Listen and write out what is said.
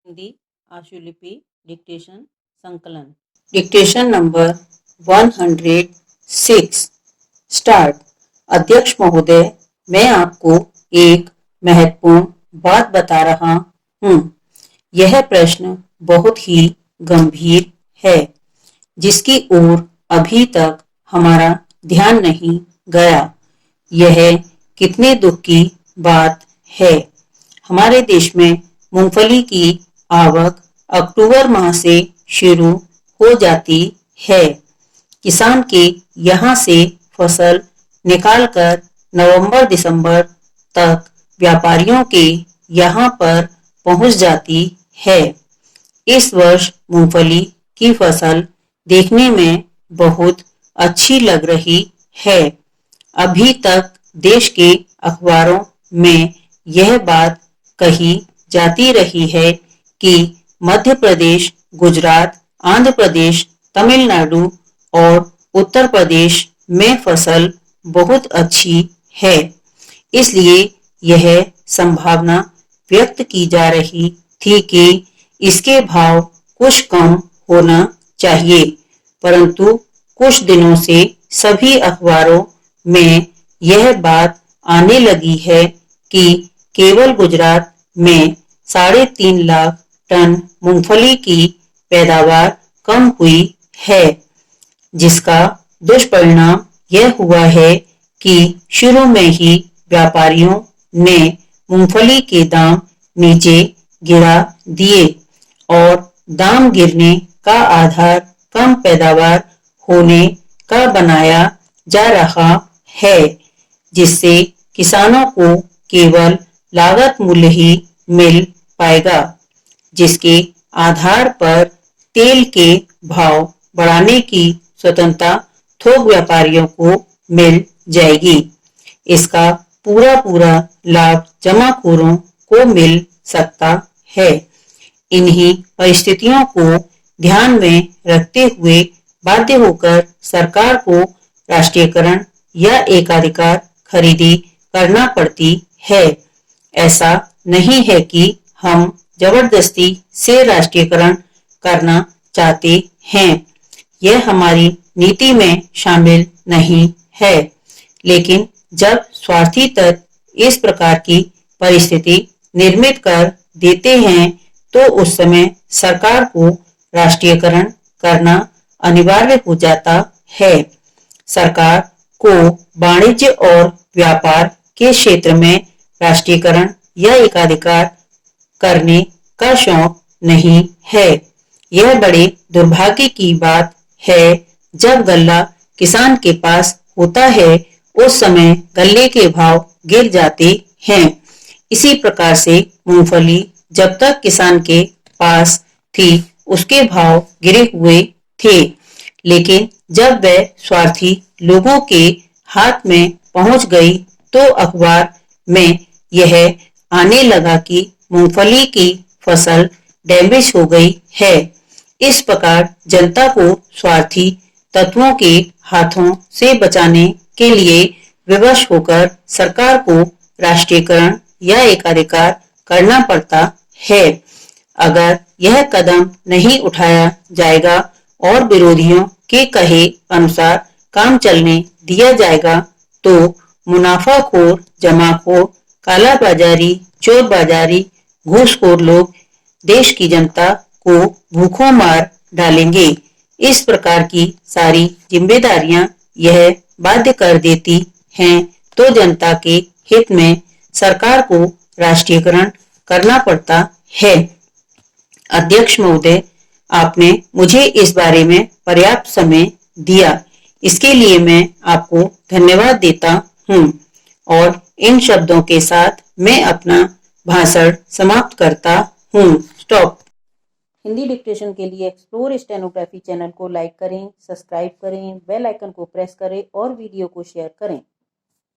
Hindi आशुलिपि dictation संकलन dictation number 106 start. अध्यक्ष महोदय, मैं आपको एक महत्वपूर्ण बात बता रहा हूँ। यह प्रश्न बहुत ही गंभीर है जिसकी ओर अभी तक हमारा ध्यान नहीं गया। यह कितने दुख की बात है। हमारे देश में मूंगफली की आवक अक्टूबर माह से शुरू हो जाती है। किसान के यहाँ से फसल निकालकर नवंबर दिसंबर तक व्यापारियों के यहाँ पर पहुँच जाती है। इस वर्ष मूंगफली की फसल देखने में बहुत अच्छी लग रही है। अभी तक देश के अखबारों में यह बात कही जाती रही है कि मध्य प्रदेश, गुजरात, आंध्र प्रदेश, तमिलनाडु और उत्तर प्रदेश में फसल बहुत अच्छी है। इसलिए यह संभावना व्यक्त की जा रही थी कि इसके भाव कुछ कम होना चाहिए, परंतु कुछ दिनों से सभी अखबारों में यह बात आने लगी है कि केवल गुजरात में 3.5 लाख टन मूंगफली की पैदावार कम हुई है, जिसका दुष्परिणाम यह हुआ है कि शुरू में ही व्यापारियों ने मूंगफली के दाम नीचे गिरा दिए और दाम गिरने का आधार कम पैदावार होने का बनाया जा रहा है, जिससे किसानों को केवल लागत मूल्य ही मिल पाएगा, जिसके आधार पर तेल के भाव बढ़ाने की स्वतंत्रता थोक व्यापारियों को मिल जाएगी। इसका पूरा लाभ जमाखोरों को मिल सकता है। इन्हीं परिस्थितियों को ध्यान में रखते हुए बाध्य होकर सरकार को राष्ट्रीयकरण या एकाधिकार खरीदी करना पड़ती है। ऐसा नहीं है कि हम जबरदस्ती से राष्ट्रीयकरण करना चाहते हैं। यह हमारी नीति में शामिल नहीं है, लेकिन जब स्वार्थी तत्व इस प्रकार की परिस्थिति निर्मित कर देते हैं तो उस समय सरकार को राष्ट्रीयकरण करना अनिवार्य हो जाता है। सरकार को वाणिज्य और व्यापार के क्षेत्र में राष्ट्रीयकरण या एकाधिकार करने का शौक नहीं है। यह बड़े दुर्भाग्य की बात है। जब गल्ला किसान के पास होता है उस समय गल्ले के भाव गिर जाते हैं। इसी प्रकार से मूंगफली जब तक किसान के पास थी उसके भाव गिरे हुए थे, लेकिन जब वह स्वार्थी लोगों के हाथ में पहुंच गई तो अखबार में यह आने लगा कि मूंगफली की फसल डैमेज हो गई है। इस प्रकार जनता को स्वार्थी तत्वों के हाथों से बचाने के लिए विवश होकर सरकार को राष्ट्रीयकरण या एकाधिकार करना पड़ता है। अगर यह कदम नहीं उठाया जाएगा और विरोधियों के कहे अनुसार काम चलने दिया जाएगा तो मुनाफाखोर, जमाखोर, कालाबाजारी, चोरबाजारी, घूसखोर लोग देश की जनता को भूखों मार डालेंगे। इस प्रकार की सारी जिम्मेदारियां यह बाध्य कर देती हैं तो जनता के हित में सरकार को राष्ट्रीयकरण करना पड़ता है। अध्यक्ष महोदय, आपने मुझे इस बारे में पर्याप्त समय दिया, इसके लिए मैं आपको धन्यवाद देता हूँ और इन शब्दों के साथ मैं अपना भाषण समाप्त करता हूँ। स्टॉप। हिंदी डिक्टेशन के लिए एक्सप्लोर स्टेनोग्राफी चैनल को लाइक करें, सब्सक्राइब करें, बेल आइकन को प्रेस करें और वीडियो को शेयर करें।